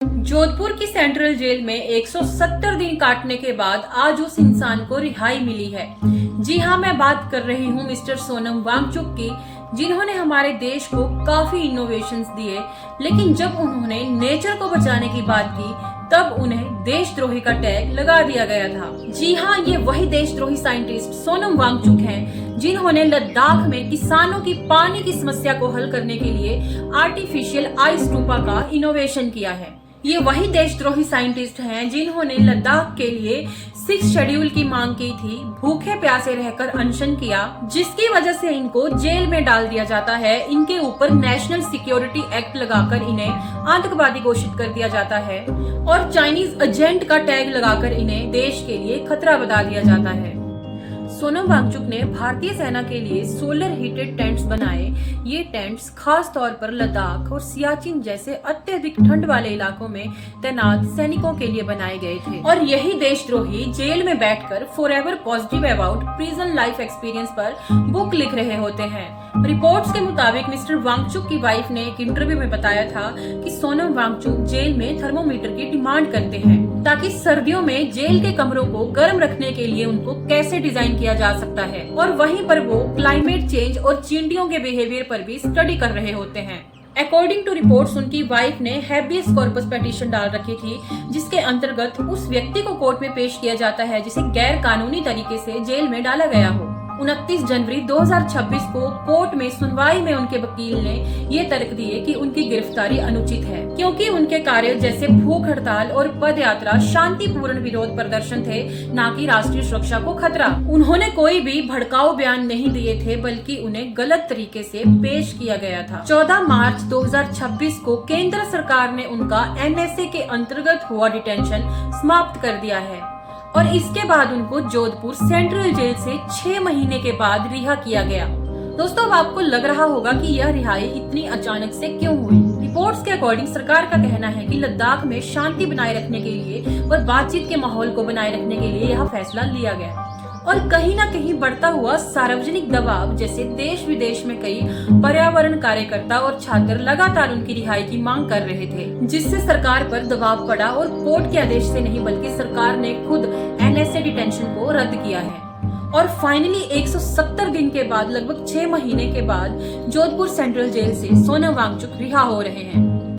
जोधपुर की central jail में 170 दिन काटने के बाद आज उस इंसान को रिहाई मिली है। जी हाँ, मैं बात कर रही हूँ मिस्टर सोनम वांगचुक की, जिन्होंने हमारे देश को काफी इनोवेशंस दिए, लेकिन जब उन्होंने नेचर को बचाने की बात की तब उन्हें देशद्रोही का टैग लगा दिया गया था। जी हाँ, ये वही देशद्रोही साइंटिस्ट सोनम वांगचुक हैं, जिन्होंने लद्दाख में किसानों की पानी की समस्या को हल करने के लिए आर्टिफिशियल आइस टूपा का इनोवेशन किया है। ये वही देशद्रोही साइंटिस्ट हैं जिन्होंने लद्दाख के लिए 6 शेड्यूल की मांग की थी, भूखे प्यासे रहकर अनशन किया, जिसकी वजह से इनको जेल में डाल दिया जाता है। इनके ऊपर नेशनल सिक्योरिटी एक्ट लगाकर इन्हें आतंकवादी घोषित कर दिया जाता है और चाइनीज एजेंट का टैग लगाकर इन्हें देश के लिए खतरा बता दिया जाता है। सोनम वांगचुक ने भारतीय सेना के लिए सोलर हीटेड टेंट्स बनाए। ये टेंट्स खास तौर पर लद्दाख और सियाचिन जैसे अत्यधिक ठंड वाले इलाकों में तैनात सैनिकों के लिए बनाए गए थे। और यही देशद्रोही जेल में बैठकर forever positive about prison life experience पर बुक लिख रहे होते हैं। रिपोर्ट्स के मुताबिक मिस्टर वांगचुक की वाइफ ने एक इंटरव्यू में बताया था कि सोनम वांगचुक जेल में थर्मोमीटर की डिमांड करते हैं ताकि सर्दियों में जेल के कमरों को गर्म रखने के लिए उनको कैसे डिजाइन किया जा सकता है। और वहीं पर वो क्लाइमेट चेंज और चींटियों के बिहेवियर पर भी स्टडी कर रहे होते हैं। अकॉर्डिंग टू रिपोर्ट्स, उनकी वाइफ ने हैबियस कॉर्पस पिटीशन डाल रखी थी, जिसके अंतर्गत उस व्यक्ति को कोर्ट में पेश किया जाता है जिसे गैर कानूनी तरीके से जेल में डाला गया हो। 29 जनवरी 2026 को कोर्ट में सुनवाई में उनके वकील ने ये तर्क दिए कि उनकी गिरफ्तारी अनुचित है, क्योंकि उनके कार्य जैसे भूख हड़ताल और पद यात्रा शांतिपूर्ण विरोध प्रदर्शन थे, न कि राष्ट्रीय सुरक्षा को खतरा। उन्होंने कोई भी भड़काऊ बयान नहीं दिए थे, बल्कि उन्हें गलत तरीके से पेश किया गया था। 14 मार्च 2026 को केंद्र सरकार ने उनका NSA के अंतर्गत हुआ डिटेंशन समाप्त कर दिया है और इसके बाद उनको जोधपुर सेंट्रल जेल से 6 महीने के बाद रिहा किया गया। दोस्तों, अब आपको लग रहा होगा कि यह रिहाई इतनी अचानक से क्यों हुई। रिपोर्ट्स के अकॉर्डिंग सरकार का कहना है कि लद्दाख में शांति बनाए रखने के लिए और बातचीत के माहौल को बनाए रखने के लिए यह फैसला लिया गया और कहीं न कहीं बढ़ता हुआ सार्वजनिक दबाव, जैसे देश विदेश में कई पर्यावरण कार्यकर्ता और छात्र लगातार उनकी रिहाई की मांग कर रहे थे, जिससे सरकार पर दबाव पड़ा और कोर्ट के आदेश से नहीं बल्कि सरकार ने खुद NSA डिटेंशन को रद्द किया है। और फाइनली 170 दिन के बाद, लगभग 6 महीने के बाद जोधपुर सेंट्रल जेल से सोनम वांगचुक रिहा हो रहे हैं।